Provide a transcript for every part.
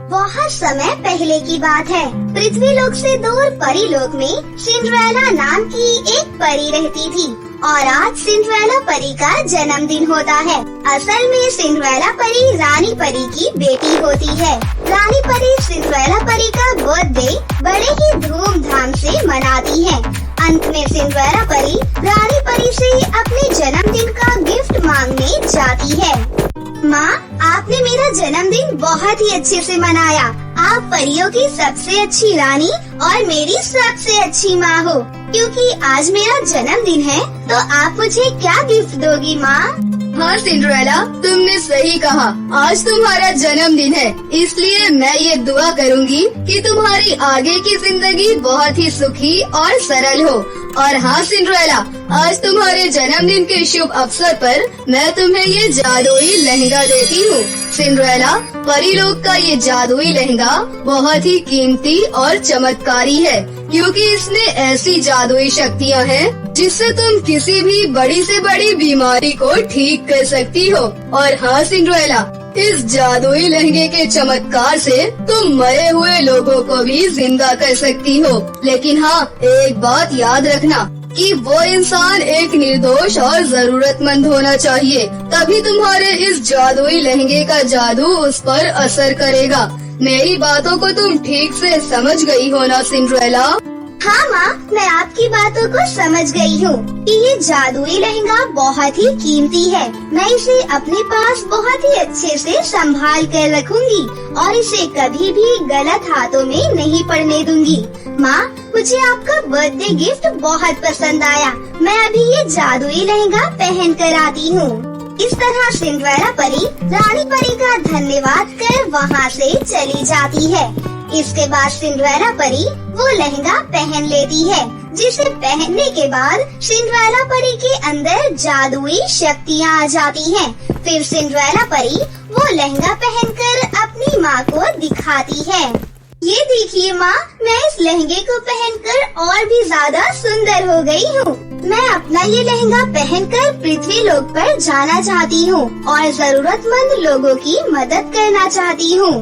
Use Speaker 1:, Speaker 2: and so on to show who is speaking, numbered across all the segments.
Speaker 1: बहुत समय पहले की बात है। पृथ्वीलोक से दूर परीलोक में सिंड्रेला नाम की एक परी रहती थी और आज सिंड्रेला परी का जन्मदिन होता है। असल में सिंड्रेला परी रानी परी की बेटी होती है। रानी परी सिंड्रेला परी का बर्थडे बड़े ही धूमधाम से मनाती है। अंत में सिंड्रेला परी रानी परी से अपने जन्मदिन का गिफ्ट मांगने जाती है। माँ, आपने मेरा जन्मदिन बहुत ही अच्छे से मनाया। आप परियों की सबसे अच्छी रानी और मेरी सबसे अच्छी माँ हो। क्योंकि आज मेरा जन्मदिन है तो आप मुझे क्या गिफ्ट दोगी माँ?
Speaker 2: हाँ सिंड्रेला, तुमने सही कहा। आज तुम्हारा जन्मदिन है, इसलिए मैं ये दुआ करूँगी कि तुम्हारी आगे की जिंदगी बहुत ही सुखी और सरल हो। और हाँ सिंड्रेला, आज तुम्हारे जन्मदिन के शुभ अवसर पर मैं तुम्हें ये जादुई लहंगा देती हूँ। सिंड्रेला, परीलोक का ये जादुई लहंगा बहुत ही कीमती और चमत्कारी है, क्योंकि इसमें ऐसी जादुई शक्तियाँ हैं जिससे तुम किसी भी बड़ी से बड़ी बीमारी को ठीक कर सकती हो। और हाँ सिंड्रेला, इस जादुई लहंगे के चमत्कार से तुम मरे हुए लोगों को भी जिंदा कर सकती हो। लेकिन हाँ, एक बात याद रखना कि वो इंसान एक निर्दोष और जरूरतमंद होना चाहिए, तभी तुम्हारे इस जादुई लहंगे का जादू उस पर असर करेगा। मेरी बातों को तुम ठीक से समझ गई हो ना सिंड्रेला?
Speaker 1: हाँ माँ, मैं आपकी बातों को समझ गई हूँ कि ये जादुई लहंगा बहुत ही कीमती है। मैं इसे अपने पास बहुत ही अच्छे से संभाल कर रखूंगी और इसे कभी भी गलत हाथों में नहीं पड़ने दूंगी। माँ, मुझे आपका बर्थडे गिफ्ट बहुत पसंद आया। मैं अभी ये जादुई लहंगा पहन कर आती हूँ। इस तरह सिंड्रेला परी रानी परी का धन्यवाद कर वहाँ से चली जाती है। इसके बाद सिंड्रेला परी वो लहंगा पहन लेती है, जिसे पहनने के बाद सिंड्रेला परी के अंदर जादुई शक्तियाँ आ जाती हैं। फिर सिंड्रेला परी वो लहंगा पहनकर अपनी माँ को दिखाती है। ये देखिए माँ, मैं इस लहंगे को पहनकर और भी ज्यादा सुंदर हो गई हूँ। मैं अपना ये लहंगा पहनकर पृथ्वीलोक पर जाना चाहती हूँ और जरूरतमंद लोगों की मदद करना चाहती हूँ।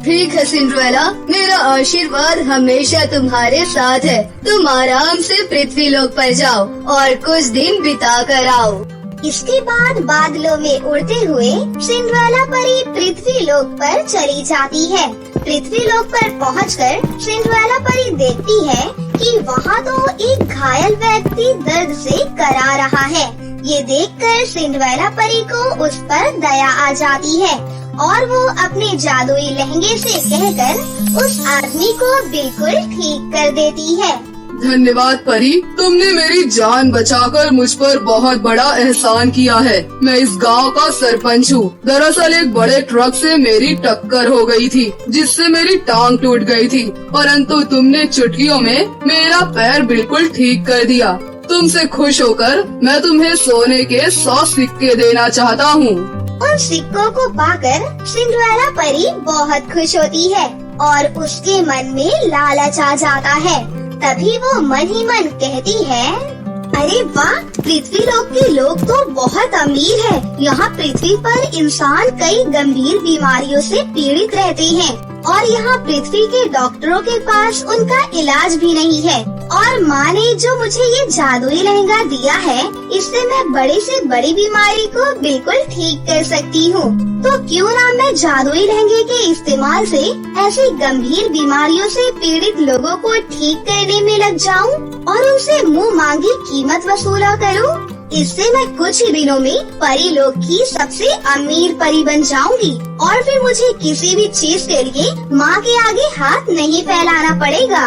Speaker 2: ठीक है सिंड्रेला, मेरा आशीर्वाद हमेशा तुम्हारे साथ है। तुम आराम से पृथ्वीलोक पर जाओ और कुछ दिन बिता कर आओ।
Speaker 1: इसके बाद बादलों में उड़ते हुए सिंड्रेला परी पृथ्वीलोक पर चली जाती है। पृथ्वीलोक पर पहुंचकर सिंड्रेला परी देखती है कि वहाँ तो एक घायल व्यक्ति दर्द से करा रहा है। ये देखकर सिंड्रेला परी को उस पर दया आ जाती है और वो अपने जादुई लहंगे से कहकर उस आदमी को बिल्कुल ठीक कर देती है।
Speaker 3: धन्यवाद परी, तुमने मेरी जान बचाकर मुझ पर बहुत बड़ा एहसान किया है। मैं इस गांव का सरपंच हूँ। दरअसल एक बड़े ट्रक से मेरी टक्कर हो गई थी, जिससे मेरी टांग टूट गई थी, परंतु तुमने चुटकियों में मेरा पैर बिल्कुल ठीक कर दिया। तुमसे खुश होकर मैं तुम्हें सोने के 100 सिक्के देना चाहता हूँ।
Speaker 1: उन सिक्कों को पाकर सिंड्रेला परी बहुत खुश होती है और उसके मन में लालच आ जाता है। तभी वो मन ही मन कहती है, अरे वाह, पृथ्वीलोक के लोग तो बहुत अमीर है। यहाँ पृथ्वी पर इंसान कई गंभीर बीमारियों से पीड़ित रहते हैं और यहाँ पृथ्वी के डॉक्टरों के पास उनका इलाज भी नहीं है। और माँ ने जो मुझे ये जादुई लहंगा दिया है, इससे मैं बड़ी से बड़ी बीमारी को बिल्कुल ठीक कर सकती हूँ। तो क्यों ना मैं जादुई लहंगे के इस्तेमाल से ऐसी गंभीर बीमारियों से पीड़ित लोगों को ठीक करने में लग जाऊँ और उनसे मुँह मांगी कीमत वसूला करूँ। इससे मैं कुछ ही दिनों में परीलोक की सबसे अमीर परी बन जाऊंगी और फिर मुझे किसी भी चीज के लिए माँ के आगे हाथ नहीं फैलाना पड़ेगा।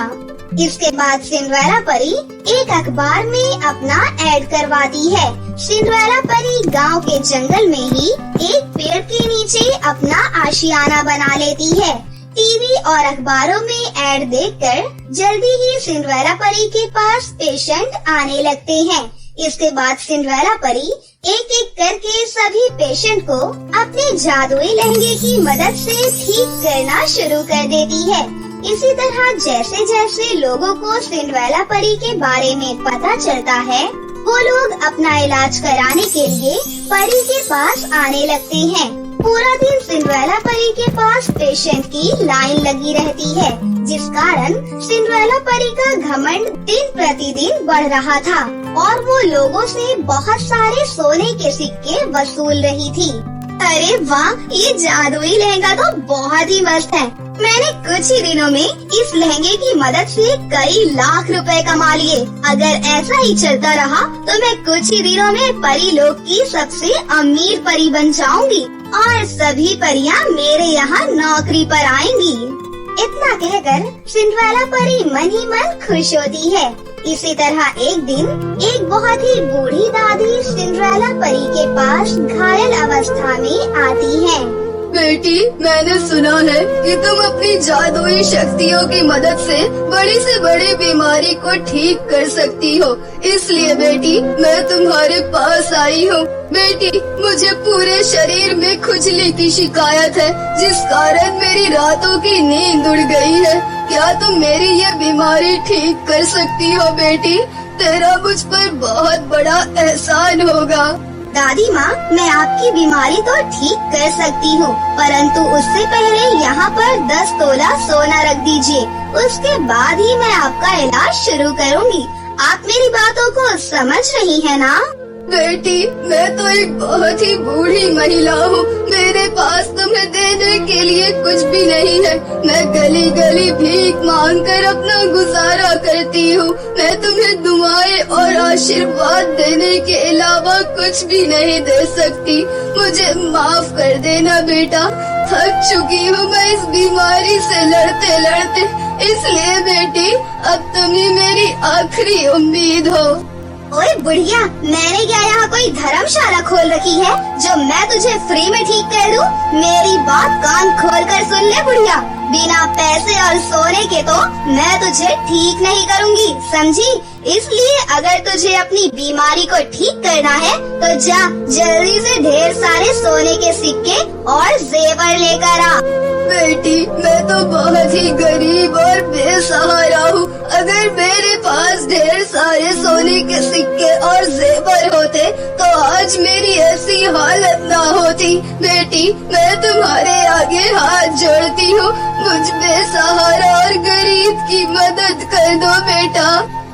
Speaker 1: इसके बाद सिंड्रेला परी एक अखबार में अपना ऐड करवाती है। सिंड्रेला परी गांव के जंगल में ही एक पेड़ के नीचे अपना आशियाना बना लेती है। टीवी और अखबारों में ऐड देखकर जल्दी ही सिंड्रेला परी के पास पेशेंट आने लगते हैं। इसके बाद सिंड्रेला परी एक एक करके सभी पेशेंट को अपने जादुई लहंगे की मदद से ठीक करना शुरू कर देती है। इसी तरह जैसे जैसे लोगों को सिंड्रेला परी के बारे में पता चलता है, वो लोग अपना इलाज कराने के लिए परी के पास आने लगते हैं। पूरा दिन सिंड्रेला परी के पास पेशेंट की लाइन लगी रहती है, जिस कारण सिंड्रेला परी का घमंड दिन प्रतिदिन बढ़ रहा था और वो लोगों से बहुत सारे सोने के सिक्के वसूल रही थी। अरे वाह, ये जादुई लहंगा तो बहुत ही मस्त है। मैंने कुछ ही दिनों में इस लहंगे की मदद से कई लाख रुपए कमा लिए। अगर ऐसा ही चलता रहा तो मैं कुछ ही दिनों में परी लोक की सबसे अमीर परी बन जाऊंगी और सभी परियां मेरे यहाँ नौकरी पर आएंगी। इतना कहकर सिंड्रेला परी मन ही मन खुश होती है। इसी तरह एक दिन एक बहुत ही बूढ़ी दादी सिंड्रेला परी के पास घायल अवस्था में आती है।
Speaker 2: बेटी, मैंने सुना है कि तुम अपनी जादुई शक्तियों की मदद से बड़ी से बड़ी बीमारी को ठीक कर सकती हो, इसलिए बेटी मैं तुम्हारे पास आई हूँ। बेटी, मुझे पूरे शरीर में खुजली की शिकायत है, जिस कारण मेरी रातों की नींद उड़ गई है। क्या तुम मेरी ये बीमारी ठीक कर सकती हो बेटी? तेरा मुझ पर बहुत बड़ा एहसान होगा।
Speaker 1: दादी माँ, मैं आपकी बीमारी तो ठीक कर सकती हूँ, परंतु उससे पहले यहाँ पर 10 तोला सोना रख दीजिए। उसके बाद ही मैं आपका इलाज शुरू करूँगी। आप मेरी बातों को समझ रही हैं ना?
Speaker 2: बेटी, मैं तो एक बहुत ही बूढ़ी महिला हूँ। मेरे पास तुम्हें देने के लिए कुछ भी नहीं है। मैं गली गली भीख मांग कर अपना गुजारा करती हूँ। मैं तुम्हें दुआएं और आशीर्वाद देने के अलावा कुछ भी नहीं दे सकती। मुझे माफ कर देना बेटा। थक चुकी हूँ मैं इस बीमारी से लड़ते लड़ते। इसलिए बेटी, अब तुम ही मेरी आखिरी उम्मीद हो।
Speaker 1: ओए बुढ़िया, मैंने क्या यहाँ कोई धर्मशाला खोल रखी है जो मैं तुझे फ्री में ठीक कर दूं? मेरी बात कान खोल कर सुन ले बुढ़िया। बिना पैसे और सोने के तो मैं तुझे ठीक नहीं करूँगी, समझी? इसलिए अगर तुझे अपनी बीमारी को ठीक करना है तो जा जल्दी से ढेर सारे सोने के सिक्के और जेवर लेकर आ।
Speaker 2: बेटी, मैं तो बहुत ही गरीब और बेसहारा हूँ। अगर मेरे पास ढेर सारे सोने के सिक्के और जेवर होते तो आज मेरी ऐसी हालत ना होती। बेटी, मैं तुम्हारे आगे हाथ जोड़ती हूँ। मुझ बेसहारा और गरीब की मदद कर दो बेटा।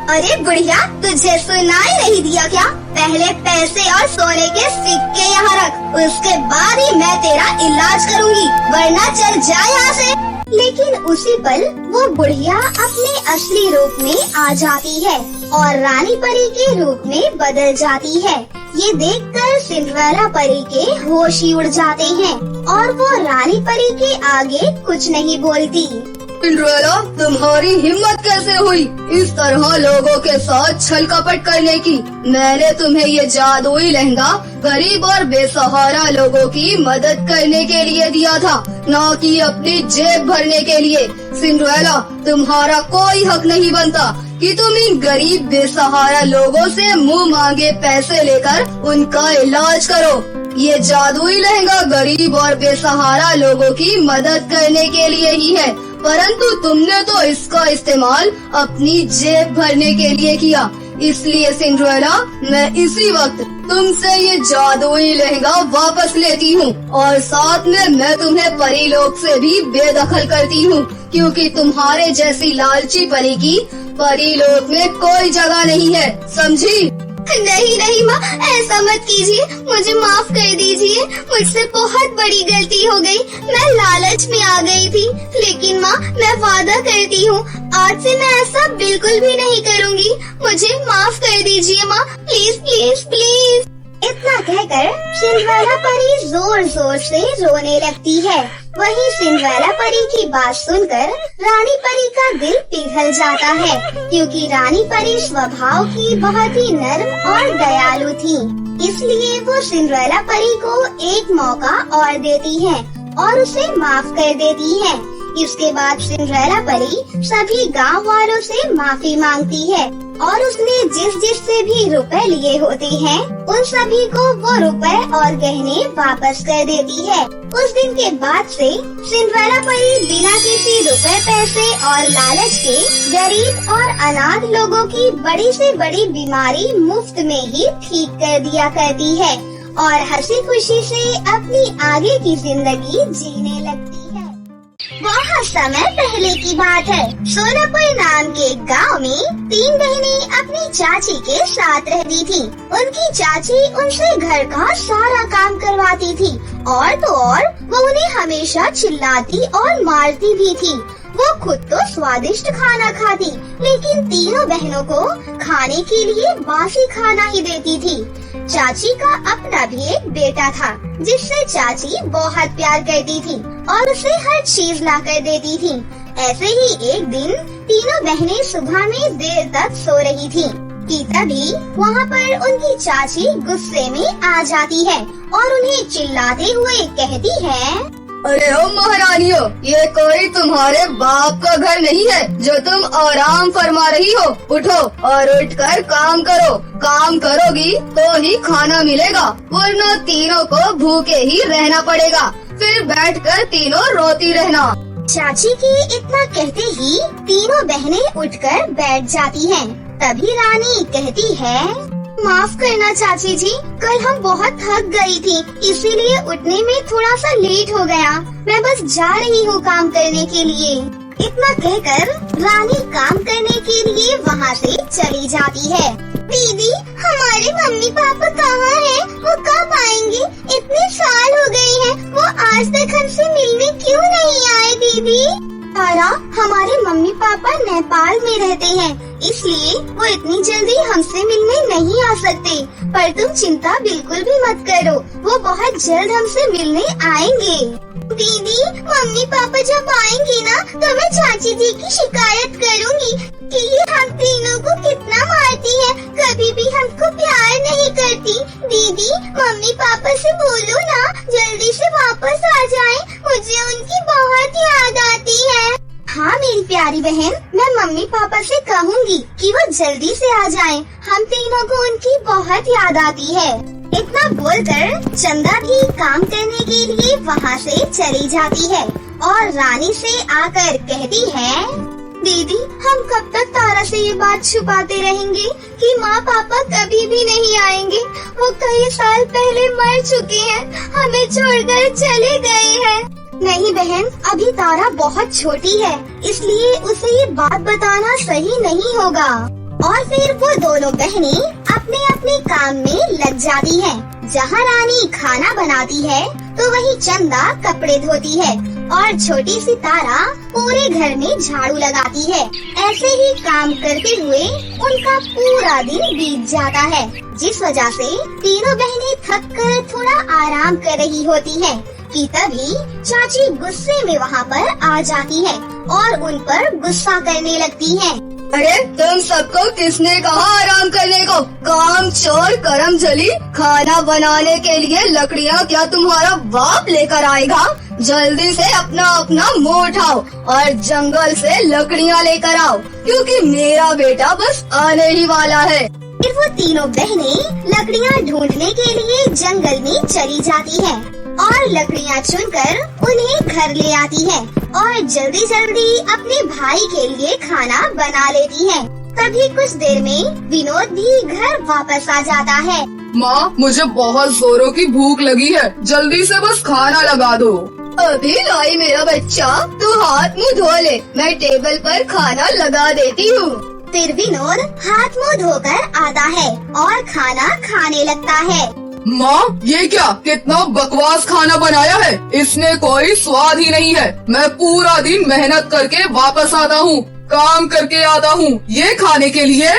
Speaker 1: अरे बुढ़िया, तुझे सुनाई नहीं दिया क्या? पहले पैसे और सोने के सिक्के यहाँ रख, उसके बाद ही मैं तेरा इलाज करूँगी, वरना चल जा यहाँ से। लेकिन उसी पल वो बुढ़िया अपने असली रूप में आ जाती है और रानी परी के रूप में बदल जाती है। ये देखकर सिंड्रेला परी के होश ही उड़ जाते हैं और वो रानी परी के आगे कुछ नहीं बोलती।
Speaker 2: सिंड्रेला, तुम्हारी हिम्मत कैसे हुई इस तरह लोगों के साथ छल कपट करने की? मैंने तुम्हें ये जादुई लहंगा गरीब और बेसहारा लोगों की मदद करने के लिए दिया था, न कि अपनी जेब भरने के लिए। सिंड्रेला, तुम्हारा कोई हक नहीं बनता कि तुम इन गरीब बेसहारा लोगों से मुंह मांगे पैसे लेकर उनका इलाज करो। ये जादुई लहंगा गरीब और बेसहारा लोगों की मदद करने के लिए ही है, परंतु तुमने तो इसका इस्तेमाल अपनी जेब भरने के लिए किया। इसलिए सिंड्रेला, मैं इसी वक्त तुमसे ये जादुई लहंगा वापस लेती हूँ और साथ में मैं तुम्हें परीलोक से भी बेदखल करती हूँ, क्योंकि तुम्हारे जैसी लालची परी की परीलोक में कोई जगह नहीं है, समझी?
Speaker 1: नहीं नहीं माँ, ऐसा मत कीजिए, मुझे माफ कर दीजिए। मुझसे बहुत बड़ी गलती हो गई, मैं लालच में आ गई थी। लेकिन माँ, मैं वादा करती हूँ आज से मैं ऐसा बिल्कुल भी नहीं करूँगी। मुझे माफ कर दीजिए माँ, प्लीज प्लीज प्लीज। इतना कहकर सिंड्रेला परी जोर जोर से रोने लगती है। वहीं सिंड्रेला परी की बात सुनकर रानी परी का दिल पिघल जाता है, क्योंकि रानी परी स्वभाव की बहुत ही नर्म और दयालु थी। इसलिए वो सिंड्रेला परी को एक मौका और देती है और उसे माफ कर देती है। इसके बाद सिंड्रेला परी सभी गांव वालों से माफी मांगती है और उसने जिस से भी रुपए लिए होते हैं उन सभी को वो रुपए और गहने वापस कर देती है। उस दिन के बाद से सिंड्रेला परी बिना किसी रुपए पैसे और लालच के गरीब और अनाथ लोगों की बड़ी से बड़ी बीमारी मुफ्त में ही ठीक कर दिया करती है और हंसी खुशी से अपनी आगे की जिंदगी जीने लगती है। बहुत समय पहले की बात है। सोनापुर नाम के गांव में 3 बहनें अपनी चाची के साथ रहती थी। उनकी चाची उनसे घर का सारा काम करवाती थी और तो और वो उन्हें हमेशा चिल्लाती और मारती भी थी। वो खुद तो स्वादिष्ट खाना खाती, लेकिन तीनों बहनों को खाने के लिए बासी खाना ही देती थी। चाची का अपना भी एक बेटा था जिससे चाची बहुत प्यार करती थी और उसे हर चीज ला कर देती थी। ऐसे ही एक दिन तीनों बहनें सुबह में देर तक सो रही थी कि तभी वहाँ पर उनकी चाची गुस्से में आ जाती है और उन्हें चिल्लाते हुए कहती है,
Speaker 2: अरे ओ महारानियों, ये कोई तुम्हारे बाप का घर नहीं है जो तुम आराम फरमा रही हो। उठो और उठकर काम करो। काम करोगी तो ही खाना मिलेगा, वरना तीनों को भूखे ही रहना पड़ेगा। फिर बैठकर तीनों रोती रहना।
Speaker 1: चाची के इतना कहते ही तीनों बहनें उठकर बैठ जाती हैं। तभी रानी कहती है, माफ करना चाची जी, कल हम बहुत थक गई थी, इसीलिए उठने में थोड़ा सा लेट हो गया। मैं बस जा रही हूँ काम करने के लिए। इतना कहकर रानी काम करने के लिए वहाँ से चली जाती है। दीदी, हमारे मम्मी पापा कहाँ हैं? वो कब आएंगे? इतने साल हो गए हैं, वो आज तक हमसे मिलने क्यों नहीं आए दीदी? तारा, हमारे मम्मी पापा नेपाल में रहते हैं, इसलिए वो इतनी जल्दी हमसे मिलने नहीं आ सकते। पर तुम चिंता बिल्कुल भी मत करो, वो बहुत जल्द हमसे मिलने आएंगे। दीदी, मम्मी पापा जब आएंगे ना तो मैं चाची जी की शिकायत करूंगी कि ये हम तीनों को कितना मारती है, कभी भी हमको प्यार नहीं करती। दीदी, मम्मी पापा से बोलो ना जल्दी से वापस आ जाएं, मुझे उनकी बहुत याद आती है। हाँ मेरी प्यारी बहन, मैं मम्मी पापा से कहूँगी कि वो जल्दी से आ जाएं। हम तीनों को उनकी बहुत याद आती है। इतना बोलकर चंदा भी काम करने के लिए वहाँ से चली जाती है और रानी से आकर कहती है, दीदी, हम कब तक तारा से ये बात छुपाते रहेंगे कि माँ पापा कभी भी नहीं आएंगे? वो कई साल पहले मर चुके हैं, हमें छोड़कर चले गए हैं। नहीं बहन, अभी तारा बहुत छोटी है, इसलिए उसे ये बात बताना सही नहीं होगा। और फिर वो दोनों बहनें अपने अपने काम में लग जाती हैं। जहाँ रानी खाना बनाती है तो वहीं चंदा कपड़े धोती है और छोटी सी तारा पूरे घर में झाड़ू लगाती है। ऐसे ही काम करते हुए उनका पूरा दिन बीत जाता है, जिस वजह से तीनों बहनें थक कर थोड़ा आराम कर रही होती हैं कि तभी चाची गुस्से में वहाँ पर आ जाती है और उन पर गुस्सा करने लगती है।
Speaker 2: अरे तुम सबको किसने कहा आराम करने को? काम चोर करम जली, खाना बनाने के लिए लकड़ियाँ क्या तुम्हारा बाप लेकर आएगा? जल्दी से अपना अपना मुंह उठाओ और जंगल से लकड़ियाँ लेकर आओ, क्योंकि मेरा बेटा बस आने ही वाला है।
Speaker 1: फिर वो तीनों बहनें लकड़ियाँ ढूंढने के लिए जंगल में चली जाती हैं और लकड़ियाँ चुनकर उन्हें घर ले आती हैं और जल्दी जल्दी अपने भाई के लिए खाना बना लेती हैं। तभी कुछ देर में विनोद भी घर वापस आ जाता है।
Speaker 3: माँ, मुझे बहुत जोरों की भूख लगी है, जल्दी से बस खाना लगा दो।
Speaker 2: अभी लाई मेरा बच्चा, तू हाथ मुँह धो ले, मैं टेबल पर खाना लगा देती हूँ।
Speaker 1: फिर विनोद हाथ मुँह धोकर आता है और खाना खाने लगता है।
Speaker 3: माँ, ये क्या कितना बकवास खाना बनाया है, इसमें कोई स्वाद ही नहीं है। मैं पूरा दिन मेहनत करके वापस आता हूँ, काम करके आता हूँ, ये खाने के लिए?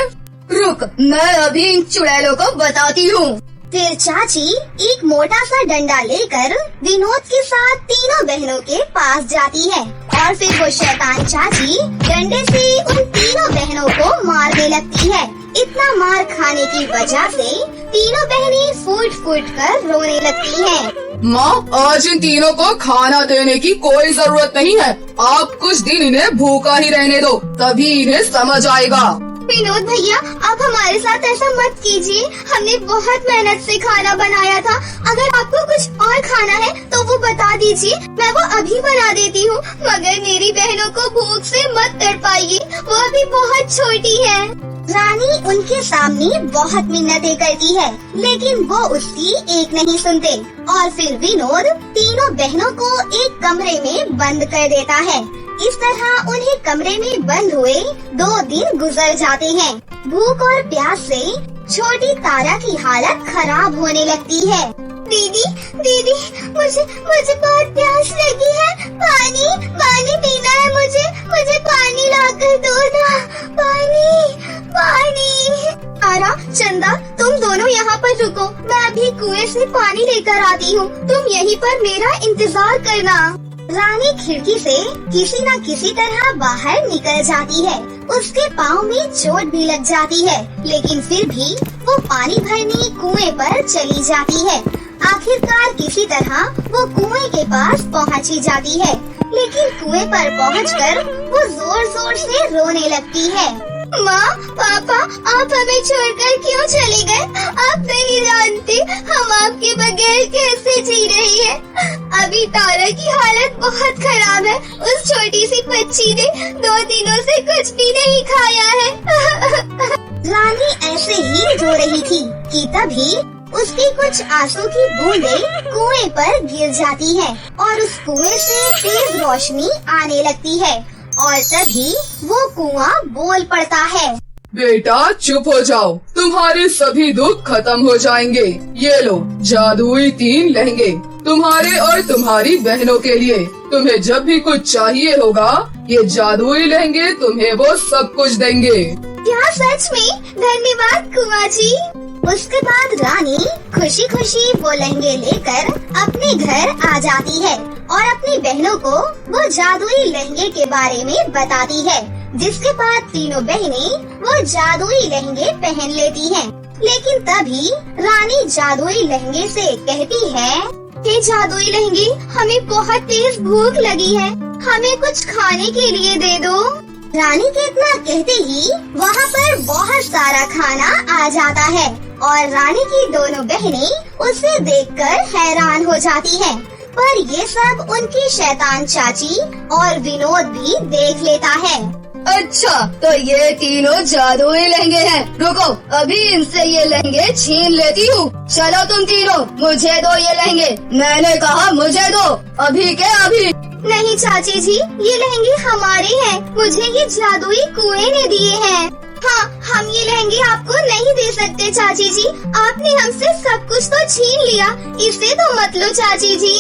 Speaker 2: रुक, मैं अभी इन चुड़ैलों को बताती हूँ।
Speaker 1: फिर चाची एक मोटा सा डंडा लेकर विनोद के साथ तीनों बहनों के पास जाती है और फिर वो शैतान चाची डंडे से उन तीनों बहनों को मारने लगती है। इतना मार खाने की वजह से तीनों बहनें फूट फूट कर रोने लगती हैं।
Speaker 3: माँ, आज इन तीनों को खाना देने की कोई जरूरत नहीं है, आप कुछ दिन इन्हें भूखा ही रहने दो, तभी इन्हें समझ आएगा।
Speaker 1: विनोद भैया, आप हमारे साथ ऐसा मत कीजिए, हमने बहुत मेहनत से खाना बनाया था। अगर आपको कुछ और खाना है तो वो बता दीजिए, मैं वो अभी बना देती हूँ, मगर मेरी बहनों को भूख से मत तड़पाइए, वो अभी बहुत छोटी है। रानी उनके सामने बहुत मिन्नतें करती है, लेकिन वो उसकी एक नहीं सुनते और फिर विनोद तीनों बहनों को एक कमरे में बंद कर देता है। इस तरह उन्हें कमरे में बंद हुए 2 दिन गुजर जाते हैं। भूख और प्यास से छोटी तारा की हालत खराब होने लगती है। दीदी दीदी, मुझे बहुत प्यास लगी है, पानी पीना है मुझे पानी लाकर दो ना, पानी। तारा, चंदा, तुम दोनों यहाँ पर रुको, मैं अभी कुएं से पानी लेकर आती हूँ, तुम यहीं पर मेरा इंतजार करना। रानी खिड़की से किसी न किसी तरह बाहर निकल जाती है। उसके पाँव में चोट भी लग जाती है, लेकिन फिर भी वो पानी भरने कुएं पर चली जाती है। आखिरकार किसी तरह वो कुएं के पास पहुँच ही जाती है, लेकिन कुएं पर पहुंचकर वो जोर जोर से रोने लगती है। माँ, पापा, आप हमें छोड़कर क्यों चले गए? आप नहीं जानते हम आपके बगैर कैसे जी रही है। अभी तारा की हालत बहुत खराब है। उस छोटी सी बच्ची ने 2 दिनों से कुछ भी नहीं खाया है। रानी ऐसे ही रो रही थी कि तभी उसकी कुछ आंसू की बूंदें कुएं पर गिर जाती है और उस कुएं से तेज रोशनी आने लगती है और तभी वो कुआं बोल पड़ता है।
Speaker 3: बेटा चुप हो जाओ, तुम्हारे सभी दुख खत्म हो जाएंगे। ये लो जादुई 3 लहंगे, तुम्हारे और तुम्हारी बहनों के लिए। तुम्हें जब भी कुछ चाहिए होगा, ये जादुई लहंगे तुम्हें वो सब कुछ देंगे।
Speaker 1: क्या सच में? धन्यवाद कुआं जी। उसके बाद रानी खुशी खुशी वो लहंगे लेकर अपने घर आ जाती है और अपनी बहनों को वो जादुई लहंगे के बारे में बताती है, जिसके बाद तीनों बहनें वो जादुई लहंगे पहन लेती हैं। लेकिन तभी रानी जादुई लहंगे से कहती है, हे जादुई लहंगे, हमें बहुत तेज भूख लगी है, हमें कुछ खाने के लिए दे दो। रानी के इतना कहते ही वहाँ पर बहुत सारा खाना आ जाता है और रानी की दोनों बहनें उसे देखकर हैरान हो जाती हैं। पर ये सब उनकी शैतान चाची और विनोद भी देख लेता है।
Speaker 2: अच्छा, तो ये तीनों जादुई लहंगे हैं। रुको, अभी इनसे ये लहंगे छीन लेती हूँ। चलो तुम तीनों, मुझे दो ये लहंगे। मैंने कहा मुझे दो, अभी के अभी।
Speaker 1: नहीं चाची जी, ये लहंगे हमारे हैं, मुझे ये जादुई कुएं ने दिए हैं। हाँ, हम ये लहंगे आपको नहीं दे सकते चाची जी, आपने हमसे सब कुछ तो छीन लिया, इसे तो मत लो चाची जी।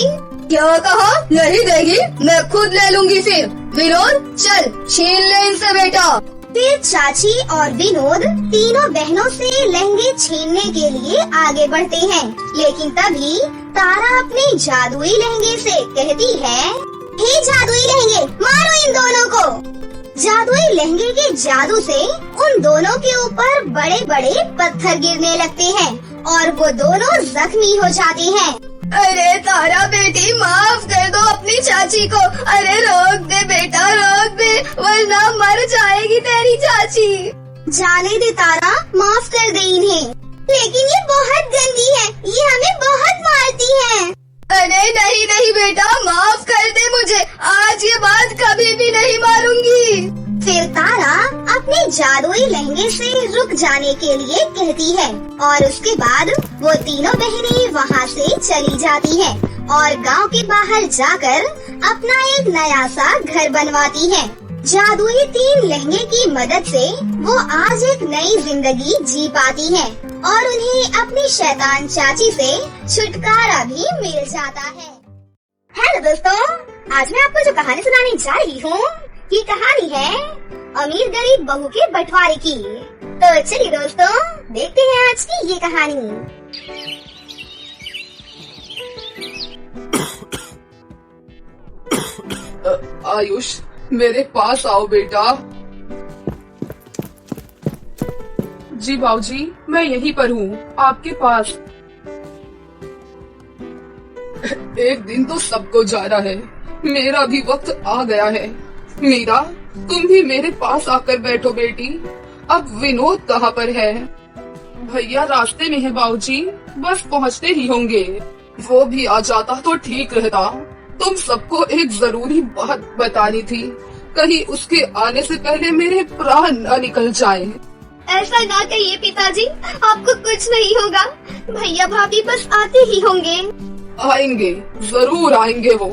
Speaker 2: क्या कहा? नहीं देगी? मैं खुद ले लूंगी फिर। विनोद, चल छीन ले इनसे बेटा।
Speaker 1: फिर चाची और विनोद तीनों बहनों से लहंगे छीनने के लिए आगे बढ़ते हैं, लेकिन तभी तारा अपने जादुई लहंगे से कहती है, हे जादुई लहंगे, मारो इन दोनों को। जादुई लहंगे के जादू से उन दोनों के ऊपर बड़े बड़े पत्थर गिरने लगते हैं और वो दोनों जख्मी हो जाते हैं।
Speaker 2: अरे तारा बेटी, माफ कर दो अपनी चाची को। अरे रोक दे बेटा, रोक दे, वरना मर जाएगी तेरी चाची।
Speaker 1: जाने दे तारा, माफ कर दे इन्हें, लेकिन ये बहुत गंदी है, ये हमें बहुत मारती है।
Speaker 2: अरे नहीं नहीं बेटा, माफ कर दे मुझे, आज ये बात कभी भी नहीं मारूंगी।
Speaker 1: फिर तारा अपने जादुई लहंगे से रुक जाने के लिए कहती है और उसके बाद वो तीनों बहनें वहाँ से चली जाती हैं और गांव के बाहर जाकर अपना एक नया सा घर बनवाती हैं। जादुई 3 लहंगे की मदद से वो आज एक नई जिंदगी जी पाती हैं और उन्हें अपनी शैतान चाची से छुटकारा भी मिल जाता है। हेलो दोस्तों, आज मैं आपको जो कहानी सुनाने जा रही हूँ, ये कहानी है अमीर गरीब बहू के बंटवारे की। तो चलिए दोस्तों, देखते हैं आज की ये कहानी।
Speaker 3: आयुष, मेरे पास आओ बेटा। जी बाबूजी, मैं यहीं पर हूँ, आपके पास। एक दिन तो सबको जाना है, मेरा भी वक्त आ गया है। मीरा, तुम भी मेरे पास आकर बैठो बेटी। अब विनोद कहाँ पर है? भैया रास्ते में है बाबूजी, बस पहुँचते ही होंगे। वो भी आ जाता तो ठीक रहता। तुम सबको एक जरूरी बात बतानी थी, कहीं उसके आने से पहले मेरे प्राण न निकल जाए।
Speaker 1: ऐसा ना कहिए पिताजी, आपको कुछ नहीं होगा। भैया भाभी बस आते ही होंगे।
Speaker 3: आएंगे, जरूर आएंगे वो,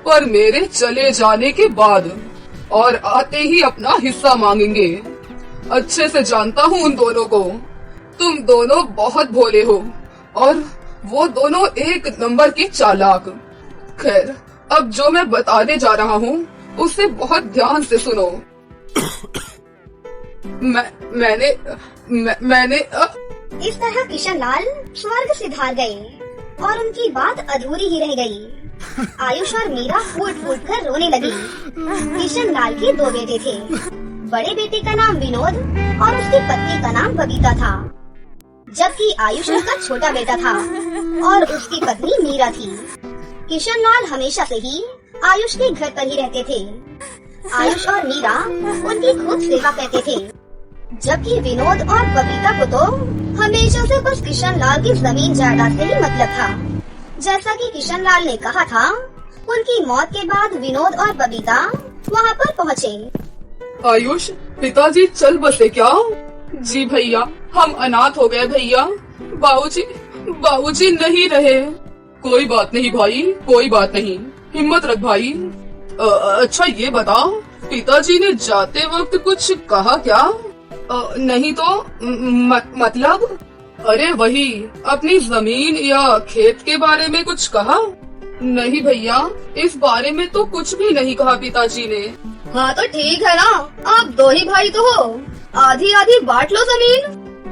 Speaker 3: पर मेरे चले जाने के बाद, और आते ही अपना हिस्सा मांगेंगे। अच्छे से जानता हूँ उन दोनों को। तुम दोनों बहुत भोले हो और वो दोनों एक नंबर की चालाक। खैर, अब जो मैं बताने जा रहा हूँ उसे बहुत ध्यान से सुनो। मैंने
Speaker 1: इस तरह किशन लाल स्वर्ग से भाग गए और उनकी बात अधूरी ही रह गई। आयुष और मीरा फूट फूट कर रोने लगी। किशन लाल के 2 बेटे थे। बड़े बेटे का नाम विनोद और उसकी पत्नी का नाम बबीता था, जबकि आयुष उसका छोटा बेटा था और उसकी पत्नी मीरा थी। किशन लाल हमेशा से ही आयुष के घर पर ही रहते थे। आयुष और मीरा उनकी खूब सेवा करते थे, जबकि विनोद और बबीता को तो हमेशा से बस किशन लाल की जमीन जायदाद से ही मतलब था। जैसा कि किशन लाल ने कहा था, उनकी मौत के बाद विनोद और बबीता वहाँ पर पहुँचे।
Speaker 3: आयुष, पिताजी चल बसे क्या? जी भैया, हम अनाथ हो गए भैया। बाबूजी नहीं रहे। कोई बात नहीं भाई, कोई बात नहीं, हिम्मत रख भाई। अच्छा ये बता, पिताजी ने जाते वक्त कुछ कहा क्या? नहीं तो मतलब? अरे वही, अपनी जमीन या खेत के बारे में कुछ कहा? नहीं भैया, इस बारे में तो कुछ भी नहीं कहा पिताजी ने।
Speaker 2: हाँ तो ठीक है ना, आप 2 ही भाई तो हो, आधी आधी बांट लो जमीन।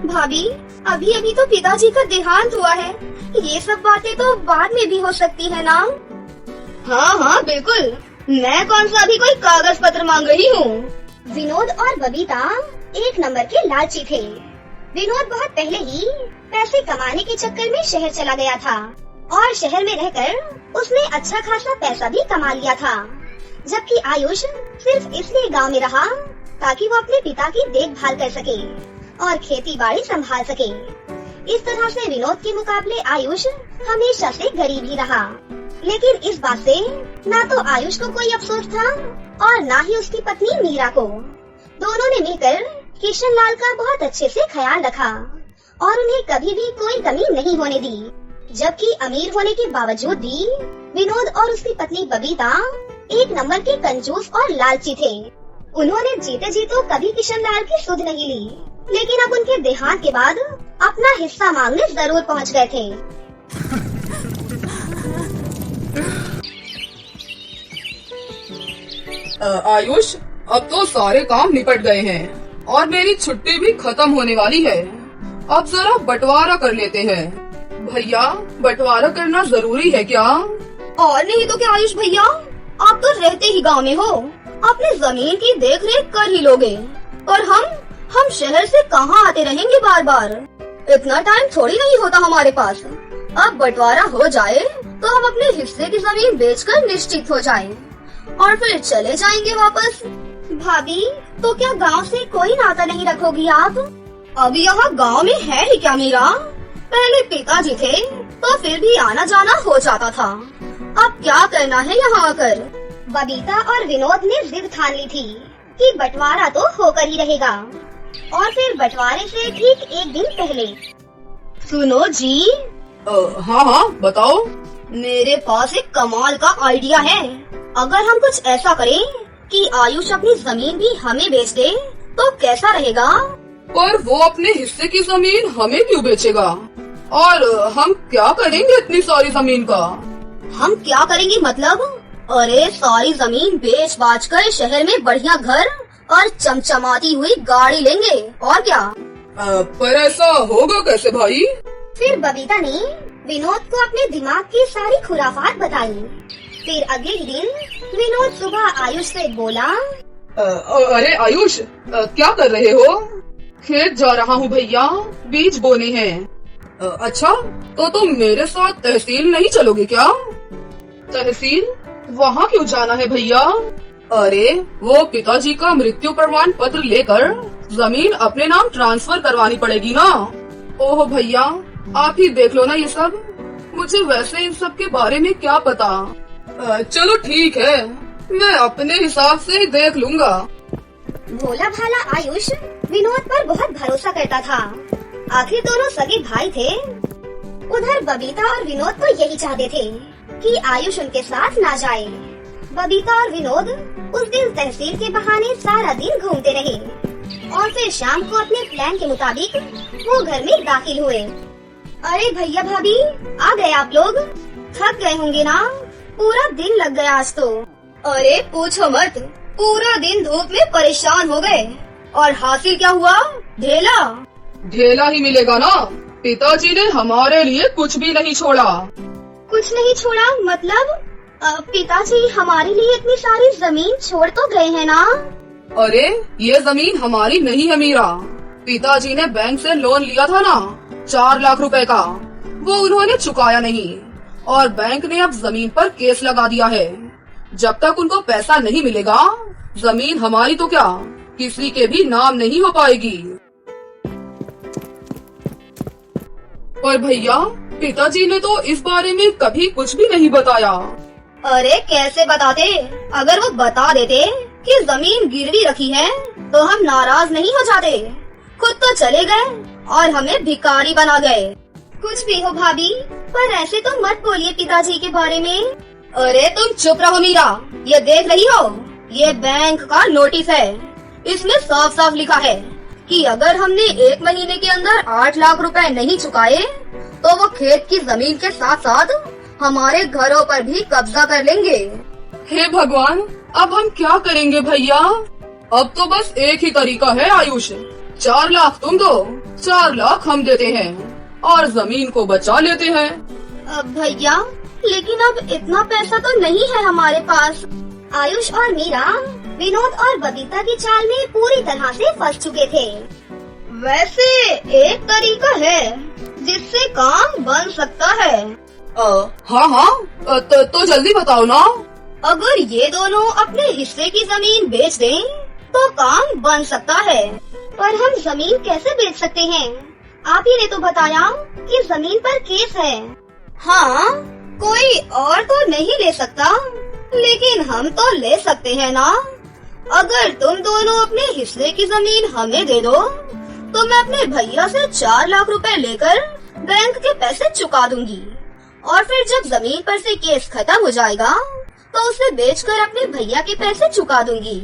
Speaker 1: भाभी, अभी अभी तो पिताजी का देहांत हुआ है, ये सब बातें तो बाद में भी हो सकती है ना।
Speaker 2: हाँ बिल्कुल, मैं कौन सा अभी कोई कागज पत्र मांग रही हूँ।
Speaker 1: विनोद और बबीता एक नंबर के लालची थे। विनोद बहुत पहले ही पैसे कमाने के चक्कर में शहर चला गया था और शहर में रहकर उसने अच्छा खासा पैसा भी कमा लिया था, जबकि आयुष सिर्फ इसलिए गांव में रहा ताकि वो अपने पिता की देखभाल कर सके और खेती बाड़ी संभाल सके। इस तरह से विनोद के मुकाबले आयुष हमेशा से गरीब ही रहा। लेकिन इस बात से ना तो आयुष को कोई अफसोस था और ना ही उसकी पत्नी मीरा को। दोनों ने मिलकर किशन लाल का बहुत अच्छे से ख्याल रखा और उन्हें कभी भी कोई कमी नहीं होने दी। जबकि अमीर होने के बावजूद भी विनोद और उसकी पत्नी बबीता एक नंबर के कंजूस और लालची थे। उन्होंने जीते जी तो कभी किशन लाल की सुध नहीं ली, लेकिन अब उनके देहांत के बाद अपना हिस्सा मांगने जरूर पहुंच गए थे।
Speaker 3: आयुष, अब तो सारे काम निपट गए हैं और मेरी छुट्टी भी खत्म होने वाली है। अब जरा बंटवारा कर लेते हैं। भैया, बंटवारा करना जरूरी है क्या?
Speaker 2: और नहीं तो क्या आयुष भैया, आप तो रहते ही गांव में हो, अपने जमीन की देख रेख कर ही लोगे, और हम शहर से कहाँ आते रहेंगे बार बार। इतना टाइम थोड़ी नहीं होता हमारे पास। अब बंटवारा हो जाए तो हम अपने हिस्से की जमीन बेचकर निश्चित हो जाएं और फिर चले जाएंगे वापस।
Speaker 1: भाभी, तो क्या गांव से कोई नाता नहीं रखोगी आप?
Speaker 2: अब यहाँ गांव में है ही क्या मीरा? पहले पिताजी थे तो फिर भी आना जाना हो जाता था, अब क्या करना है यहाँ आकर।
Speaker 1: बबीता और विनोद ने जिद ठान ली थी कि बंटवारा तो होकर ही रहेगा। और फिर बंटवारे से ठीक एक दिन पहले।
Speaker 2: सुनो जी।
Speaker 3: हाँ बताओ।
Speaker 2: मेरे पास एक कमाल का आइडिया है। अगर हम कुछ ऐसा करें कि आयुष अपनी जमीन भी हमें बेच दे तो कैसा रहेगा?
Speaker 3: पर वो अपने हिस्से की जमीन हमें क्यों बेचेगा? और हम क्या करेंगे इतनी सारी जमीन का?
Speaker 2: हम क्या करेंगे मतलब? अरे सारी जमीन बेच बाच कर शहर में बढ़िया घर और चमचमाती हुई गाड़ी लेंगे, और क्या।
Speaker 3: पर ऐसा होगा कैसे भाई?
Speaker 1: फिर बबीता ने विनोद को अपने दिमाग की सारी खुराफात बताई। फिर अगले ही दिन विनोद सुबह आयुष से बोला,
Speaker 3: अरे आयुष, क्या कर रहे हो? खेत जा रहा हूँ भैया, बीज बोने हैं। अच्छा, तो तुम मेरे साथ तहसील नहीं चलोगे क्या? तहसील? वहाँ क्यों जाना है भैया? अरे वो पिताजी का मृत्यु प्रमाण पत्र लेकर जमीन अपने नाम ट्रांसफर करवानी पड़ेगी ना। ओह भैया, आप ही देख लो ना ये सब, मुझे वैसे इन सब के बारे में क्या पता। चलो ठीक है, मैं अपने हिसाब से ही देख लूँगा।
Speaker 1: भोला भाला आयुष विनोद पर बहुत भरोसा करता था। आखिर दोनों सगे भाई थे। उधर बबीता और विनोद तो यही चाहते थे कि आयुष उनके साथ ना जाए। बबीता और विनोद उस दिन तहसील के बहाने सारा दिन घूमते रहे और फिर शाम को अपने प्लान के मुताबिक वो घर में दाखिल हुए। अरे भैया भाभी, आ गए आप लोग? थक गए होंगे ना, पूरा दिन लग गया आज तो।
Speaker 2: अरे पूछो मत, पूरा दिन धूप में परेशान हो गए। और हासिल क्या हुआ? ढेला।
Speaker 3: ढेला ही मिलेगा ना, पिताजी ने हमारे लिए कुछ भी नहीं छोड़ा।
Speaker 1: कुछ नहीं छोड़ा मतलब? पिताजी हमारे लिए इतनी सारी जमीन छोड़ तो गए हैं ना?
Speaker 3: अरे ये जमीन हमारी नहीं है मीरा। पिताजी ने बैंक से लोन लिया था ना 4 लाख रुपए का, वो उन्होंने चुकाया नहीं और बैंक ने अब जमीन पर केस लगा दिया है। जब तक उनको पैसा नहीं मिलेगा, जमीन हमारी तो क्या किसी के भी नाम नहीं हो पाएगी। और भैया, पिताजी ने तो इस बारे में कभी कुछ भी नहीं बताया।
Speaker 2: अरे कैसे बताते? अगर वो बता देते कि जमीन गिरवी रखी है तो हम नाराज नहीं हो जाते। खुद तो चले गए और हमें भिखारी बना गए।
Speaker 1: कुछ भी हो भाभी, पर ऐसे तो मत बोलिए पिताजी के बारे में।
Speaker 2: अरे तुम चुप रहो मीरा, ये देख रही हो, ये बैंक का नोटिस है। इसमें साफ साफ लिखा है कि अगर हमने 1 महीने के अंदर 8 लाख रुपए नहीं चुकाए तो वो खेत की जमीन के साथ साथ हमारे घरों पर भी कब्जा कर लेंगे।
Speaker 3: हे भगवान, अब हम क्या करेंगे भैया? अब तो बस एक ही तरीका है आयुष, 4 लाख तुम दो, 4 लाख हम देते हैं और जमीन को बचा लेते हैं।
Speaker 1: अब भैया, लेकिन अब इतना पैसा तो नहीं है हमारे पास। आयुष और मीरा विनोद और बबीता की चाल में पूरी तरह से फंस चुके थे।
Speaker 2: वैसे एक तरीका है जिससे काम बन सकता है।
Speaker 3: हाँ, तो जल्दी बताओ ना।
Speaker 2: अगर ये दोनों अपने हिस्से की जमीन बेच दें तो काम बन सकता है।
Speaker 1: पर हम जमीन कैसे बेच सकते हैं? आप ही ने तो बताया कि जमीन पर केस है।
Speaker 2: हाँ, कोई और तो नहीं ले सकता, लेकिन हम तो ले सकते हैं ना। अगर तुम दोनों अपने हिस्से की जमीन हमें दे दो तो मैं अपने भैया से 4 लाख रुपए लेकर बैंक के पैसे चुका दूंगी और फिर जब जमीन पर से केस खत्म हो जाएगा तो उसे बेचकर अपने भैया के पैसे चुका दूंगी।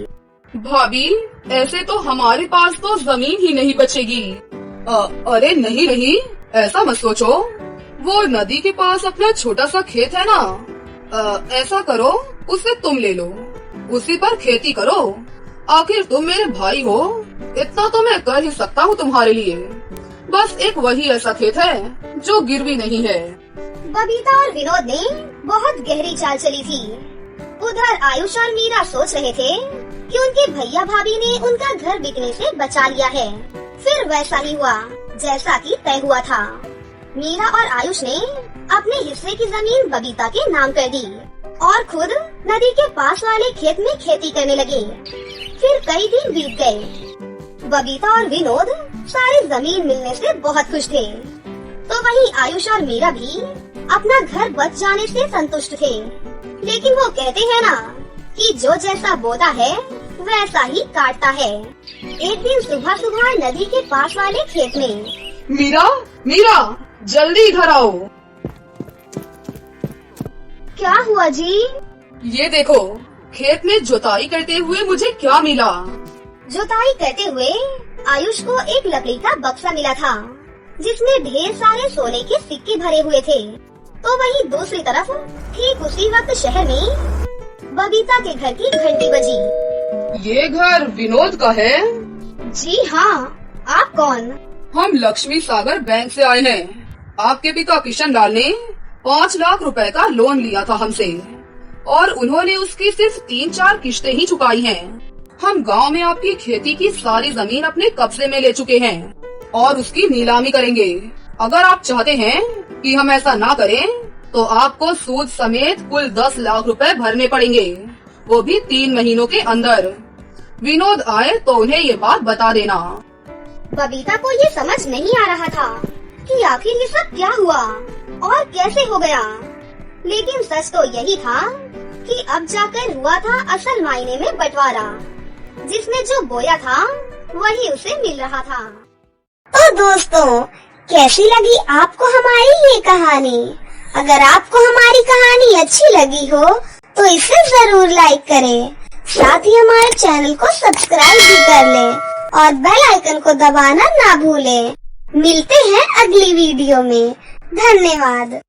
Speaker 3: भाभी, ऐसे तो हमारे पास तो जमीन ही नहीं बचेगी। अरे नहीं, ऐसा मत सोचो। वो नदी के पास अपना छोटा सा खेत है ना, ऐसा करो उसे तुम ले लो, उसी पर खेती करो। आखिर तुम मेरे भाई हो, इतना तो मैं कर ही सकता हूँ तुम्हारे लिए। बस एक वही ऐसा खेत है जो गिरवी नहीं है।
Speaker 1: बबीता और विनोद ने बहुत गहरी चाल चली थी। उधर आयुष और मीरा सोच रहे थे कि उनके भैया भाभी ने उनका घर बिकने से बचा लिया है। फिर वैसा ही हुआ जैसा कि तय हुआ था। मीरा और आयुष ने अपने हिस्से की जमीन बबीता के नाम कर दी और खुद नदी के पास वाले खेत में खेती करने लगे। फिर कई दिन बीत गए। बबीता और विनोद सारी जमीन मिलने से बहुत खुश थे, तो वहीं आयुष और मीरा भी अपना घर बच जाने से संतुष्ट थे। लेकिन वो कहते हैं ना कि जो जैसा बोता है वैसा ही काटता है। एक दिन सुबह सुबह नदी के पास वाले खेत में
Speaker 3: मीरा, जल्दी इधर आओ।
Speaker 1: क्या हुआ जी?
Speaker 3: ये देखो, खेत में जुताई करते हुए मुझे क्या मिला।
Speaker 1: जुताई करते हुए आयुष को एक लकड़ी का बक्सा मिला था जिसमें ढेर सारे सोने के सिक्के भरे हुए थे। तो वहीं दूसरी तरफ ठीक उसी वक्त शहर में बबीता के घर की घंटी बजी।
Speaker 3: ये घर विनोद का है?
Speaker 1: जी हाँ। आप कौन?
Speaker 3: हम लक्ष्मी सागर बैंक से आए हैं। आपके पिता किशन लाल ने 5 लाख रुपए का लोन लिया था हमसे और उन्होंने उसकी सिर्फ 3-4 किश्तें ही चुकाई हैं। हम गांव में आपकी खेती की सारी जमीन अपने कब्जे में ले चुके हैं और उसकी नीलामी करेंगे। अगर आप चाहते हैं कि हम ऐसा ना करें तो आपको सूद समेत कुल 10 लाख रुपए भरने पड़ेंगे, वो भी 3 महीनों के अंदर। विनोद आए तो उन्हें ये बात बता देना।
Speaker 1: बबीता को ये समझ नहीं आ रहा था कि आखिर ये सब क्या हुआ और कैसे हो गया। लेकिन सच तो यही था कि अब जाकर हुआ था असल मायने में बंटवारा। जिसने जो बोया था वही उसे मिल रहा था। तो दोस्तों, कैसी लगी आपको हमारी ये कहानी? अगर आपको हमारी कहानी अच्छी लगी हो तो इसे जरूर लाइक करें, साथ ही हमारे चैनल को सब्सक्राइब भी कर लें और बेल आइकन को दबाना ना भूलें। मिलते हैं अगली वीडियो में। धन्यवाद।